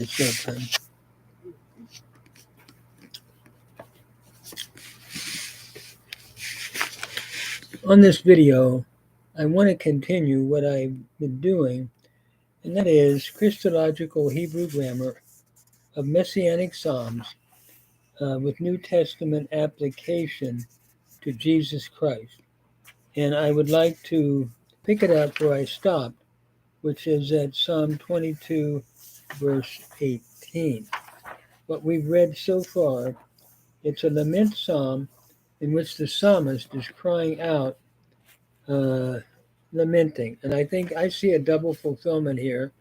It's your turn. On this video, I want to continue what I've been doing, and that is Christological Hebrew grammar of Messianic Psalms with New Testament application to Jesus Christ. And I would like to pick it up where I stopped, which is at Psalm 22, verse 18. What we've read so far, it's a lament psalm in which the psalmist is crying out, lamenting. And I think I see a double fulfillment here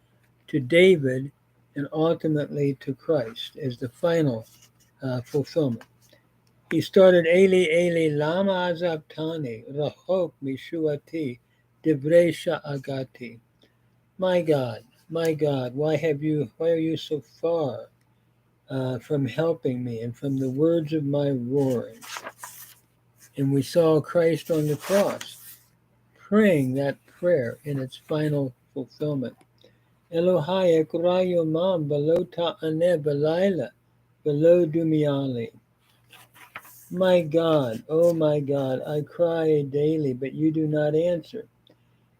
to David and ultimately to Christ as the final fulfillment. He started Eli Eli lama azabtani rahok mishuati devresha agati. My God, why are you so far from helping me and from the words of my roaring? And we saw Christ on the cross praying that prayer in its final fulfillment. Elohai ekrayo mam below ta'ane belayla below dumiali. My God, oh my God, I cry daily, but you do not answer.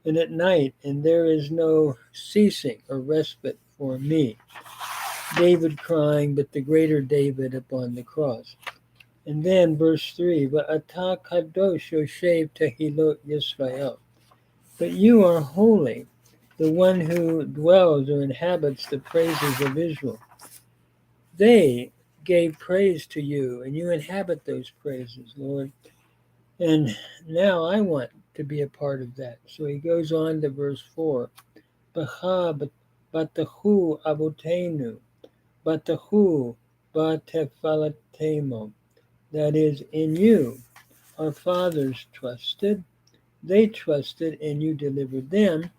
And at night, and there is no ceasing or respite for me. David crying, but the greater David upon the cross. And then verse 3, Va'ata kadosh yoshev tehilot Yisrael. But you are holy, the one who dwells or inhabits the praises of Israel. They gave praise to you, and you inhabit those praises, Lord. And now I want to be a part of that. So he goes on to verse 4. Bacha batahu abotenu, batahu batefalatemo. That is, in you our fathers trusted. They trusted, and you delivered them.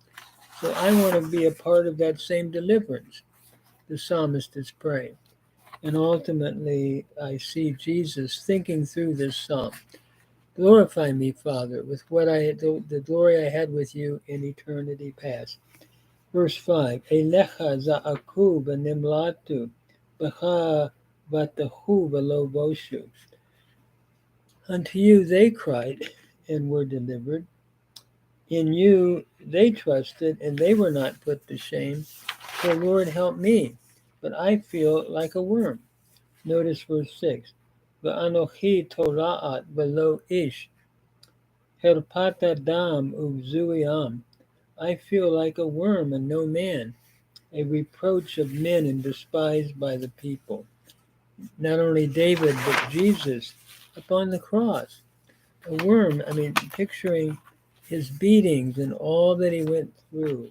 So I want to be a part of that same deliverance. The psalmist is praying. And ultimately, I see Jesus thinking through this psalm. Glorify me, Father, with the glory I had with you in eternity past. Verse 5, Elecha za'aku v'nimlatu, b'cha v'tahu v'lo voshu. Unto you they cried and were delivered. In you they trusted, and they were not put to shame. So, Lord, help me, but I feel like a worm. Notice verse 6. V'anochi tora'at v'lo ish, herpat adam uvzuiam. I feel like a worm and no man, a reproach of men and despised by the people. Not only David, but Jesus upon the cross. A worm, picturing his beatings and all that he went through.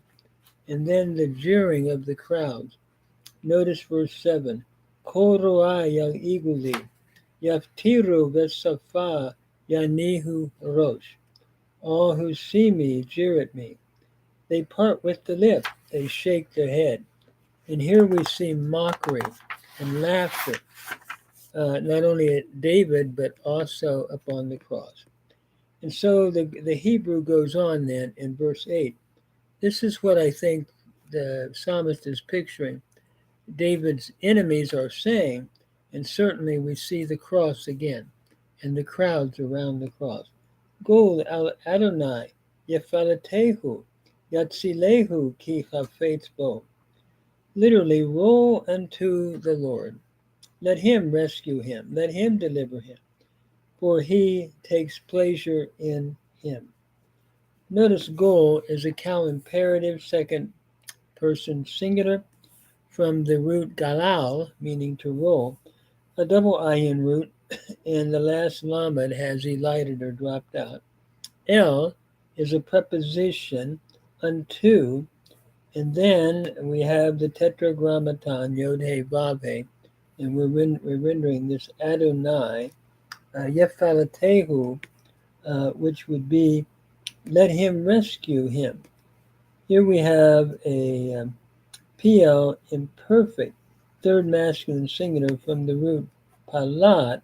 And then the jeering of the crowds. Notice verse 7. Kol ro'ai yal iguli, yaftiru v'safa yanihu rosh. All who see me jeer at me. They part with the lip, they shake their head. And here we see mockery and laughter, not only at David, but also upon the cross. And so the Hebrew goes on then in verse 8. This is what I think the psalmist is picturing. David's enemies are saying, and certainly we see the cross again and the crowds around the cross. Gol al Adonai yefalatehu yatzilehu ki chafetz bo. Literally, woe unto the Lord. Let him rescue him. Let him deliver him, for he takes pleasure in him. Notice goal is a cow imperative second person singular from the root galal, meaning to roll, a double ayin root, and the last lamed has elided or dropped out. El is a preposition unto, and then we have the tetragrammaton yod he vav he, and we're rendering this Adonai yefalatehu, which would be let him rescue him. Here we have a PL imperfect, third masculine singular from the root palat.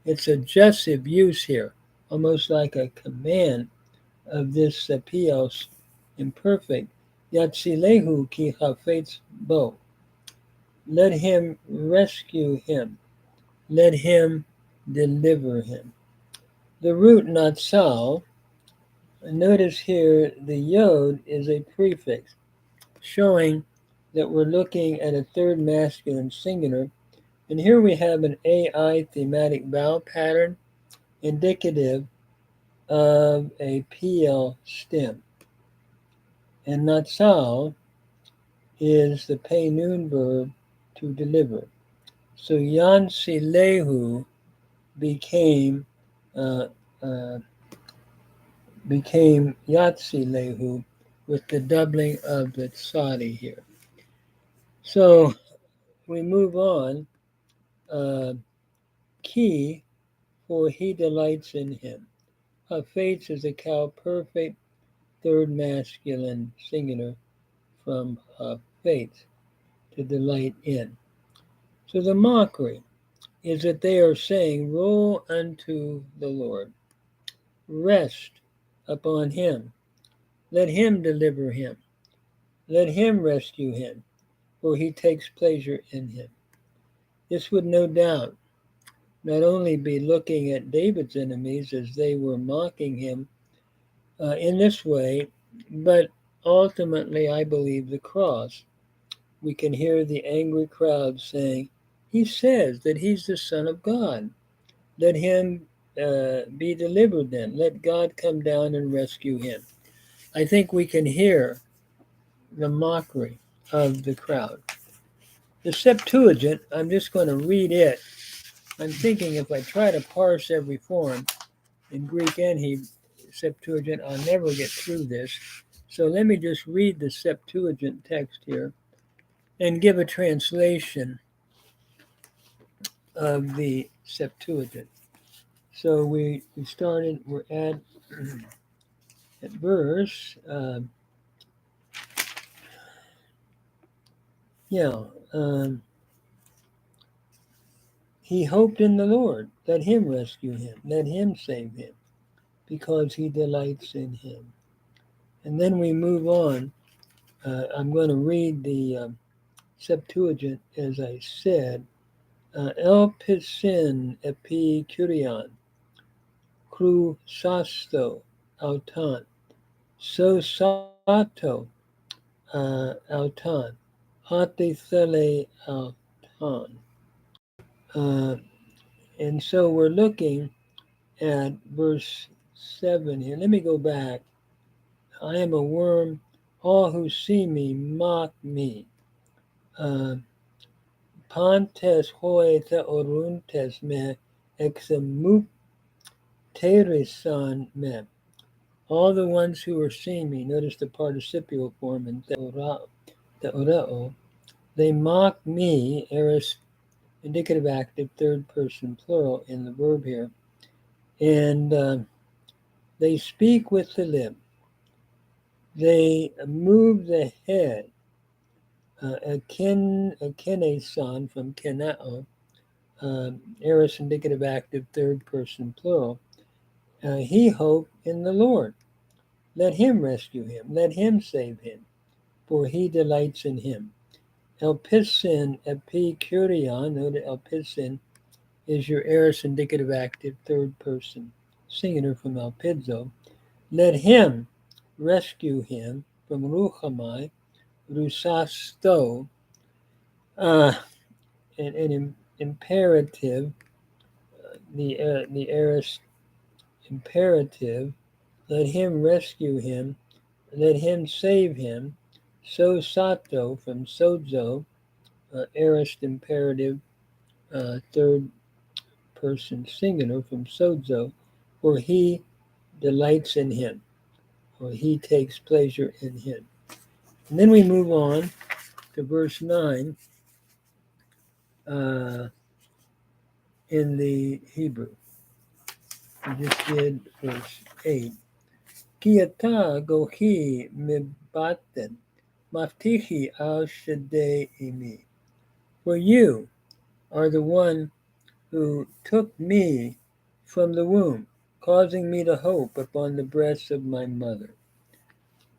It's a adjective use here, almost like a command of this PL imperfect. Yatzilehu ki chafetz bo. Let him rescue him. Let him deliver him. The root natsal, notice here the yod is a prefix, showing that we're looking at a third masculine singular. And here we have an AI thematic vowel pattern indicative of a PL stem. And natsal is the pay noon verb to deliver. So Yansilehu became uh, uh, became Yatsilehu with the doubling of the tsadi here. So we move on. Ki, for he delights in him. Hafates is a cow perfect third masculine singular from faith, to delight in. So the mockery is that they are saying, "Roll unto the Lord, rest upon him, let him deliver him, let him rescue him, for he takes pleasure in him." This would no doubt not only be looking at David's enemies as they were mocking him in this way, but ultimately, I believe, the cross. We can hear the angry crowd saying, "He says that he's the Son of God. Let him be delivered then. Let God come down and rescue him." I think we can hear the mockery of the crowd. The Septuagint, I'm just going to read it. I'm thinking if I try to parse every form in Greek and Hebrew, Septuagint, I'll never get through this. So let me just read the Septuagint text here and give a translation of the Septuagint. So we're at verse, he hoped in the Lord, let him rescue him, let him save him, because he delights in him. And then we move on. I'm going to read the Septuagint as I said. El pisin epi kurion, crusasto auton, so sato auton, hate thele auton. And so we're looking at verse 7 here. Let me go back. I am a worm. All who see me mock me. Pantes hoe theoruntes me exemupterisan me. All the ones who are seeing me, notice the participial form in theoreo, they mock me, aorist indicative active, third person plural in the verb here. And they speak with the lip. They move the head. Akene-san from kenao, aorist indicative active, third person plural. He hoped in the Lord. Let him rescue him. Let him save him, for he delights in him. Elpisin epikurion, note elpisin is your aorist indicative active, third person singular from elpizo. Let him rescue him from ruchamai, rusasto, an imperative, the aorist imperative. Let him rescue him. Let him save him. So sato from sozo, aorist imperative, third person singular from sozo, for he delights in him, or he takes pleasure in him. And then we move on to verse 9 in the Hebrew. We just did verse 8. Ki ata gohi mibaten, maftichi al shadei imi. For you are the one who took me from the womb, causing me to hope upon the breasts of my mother.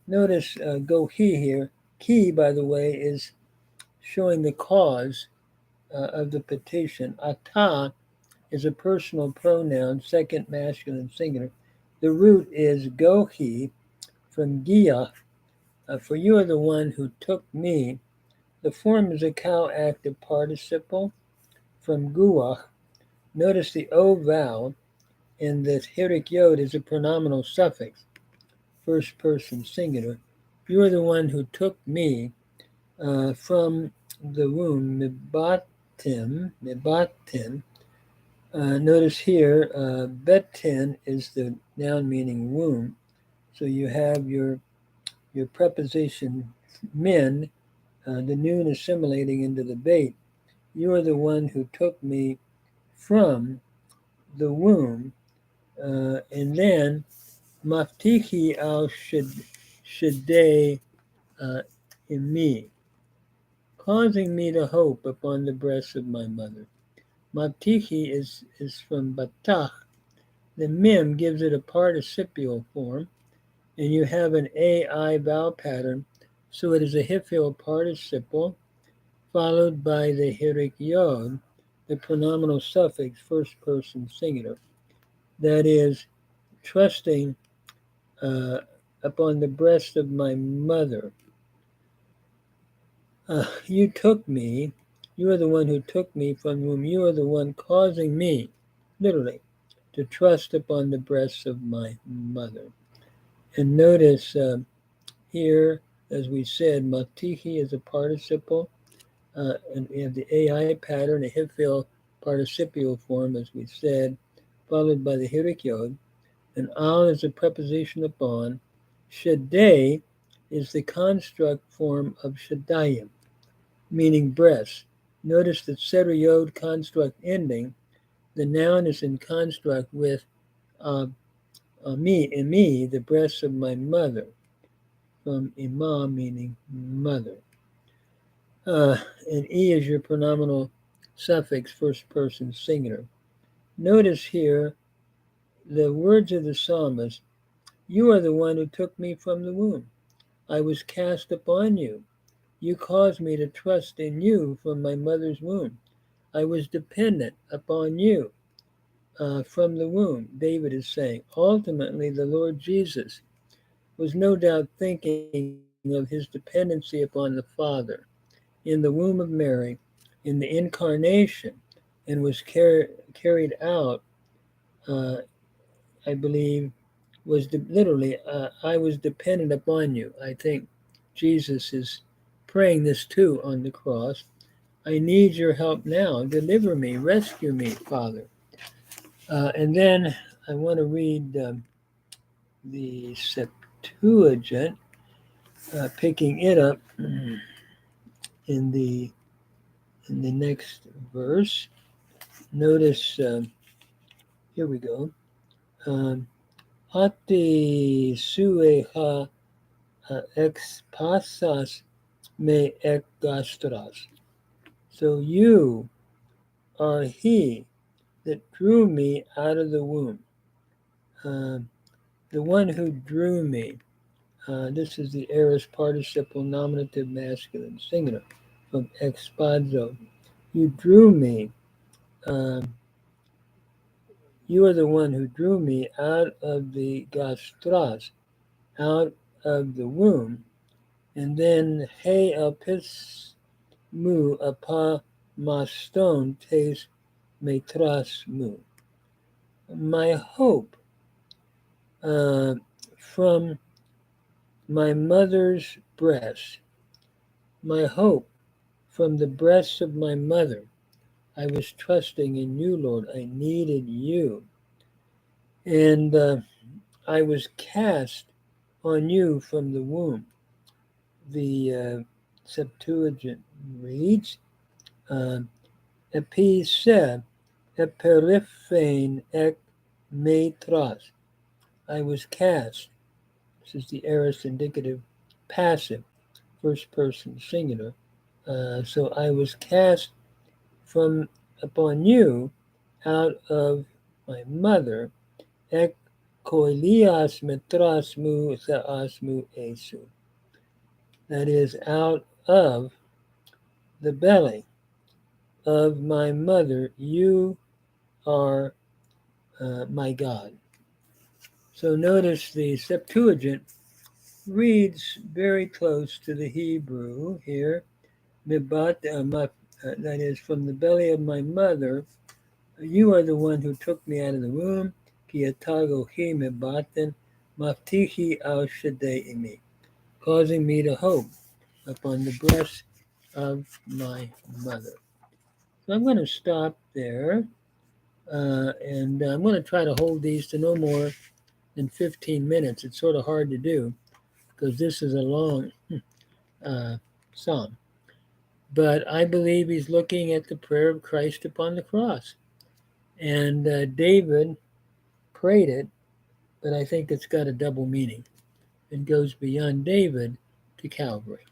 Notice gohi here. Ki, by the way, is showing the cause of the petition. Ata is a personal pronoun, second masculine singular. The root is gohi from gia, for you are the one who took me. The form is a cow active participle from guach. Notice the O vowel in the hirik yod is a pronominal suffix, first person singular. You are the one who took me from the womb, mibatim. Notice here, betin is the noun meaning womb. So you have your preposition min, the noon assimilating into the bait. You are the one who took me from the womb. And then maftihi al shadei imi, causing me to hope upon the breasts of my mother. Maftihi is from batach. The mem gives it a participial form, and you have an ai vowel pattern, so it is a hifil participle followed by the hirik yod, the pronominal suffix first person singular. That is, trusting upon the breast of my mother. You took me. You are the one who took me from whom you are the one causing me, literally, to trust upon the breasts of my mother. And notice here, as we said, matihi is a participle, and we have the ai pattern, a hifil participial form, as we said, followed by the hirik yod. And al is a preposition upon. Shaddai is the construct form of shaddayim, meaning breast. Notice that setter yod construct ending, the noun is in construct with me, the breast of my mother, from imam, meaning mother. And e is your pronominal suffix, first person singular. Notice here the words of the psalmist, you are the one who took me from the womb. I was cast upon you. You caused me to trust in you from my mother's womb. I was dependent upon you from the womb, David is saying. Ultimately, the Lord Jesus was no doubt thinking of his dependency upon the Father in the womb of Mary, in the incarnation, and was carried out, I believe, was literally, I was dependent upon you. I think Jesus is praying this too on the cross. I need your help now. Deliver me, rescue me, Father. And then I want to read the Septuagint, picking it up in the next verse. Notice, here we go. Hati sueha ex pasas me ek gastras. So you are he that drew me out of the womb. The one who drew me. This is the aorist participle nominative masculine singular from expazo. You drew me. You are the one who drew me out of the gastras, out of the womb. And then he apis mu apa maston tes metras mu. My hope from my mother's breast, my hope from the breasts of my mother. I was trusting in you, Lord. I needed you. And I was cast on you from the womb. The Septuagint reads, Epi se eperiphain ek metras. I was cast. This is the aorist indicative passive, first person singular. So I was cast from upon you out of my mother, ek koilias metrasmu theasmu esu. That is, out of the belly of my mother, you are my God. So notice the Septuagint reads very close to the Hebrew here. That is, from the belly of my mother, you are the one who took me out of the womb. Ki atagohi mebaten maftihi al shadeimi, causing me to hope upon the breast of my mother. So I'm going to stop there, and I'm going to try to hold these to no more than 15 minutes. It's sort of hard to do because this is a long psalm. But I believe he's looking at the prayer of Christ upon the cross. And David prayed it, but I think it's got a double meaning. It goes beyond David to Calvary.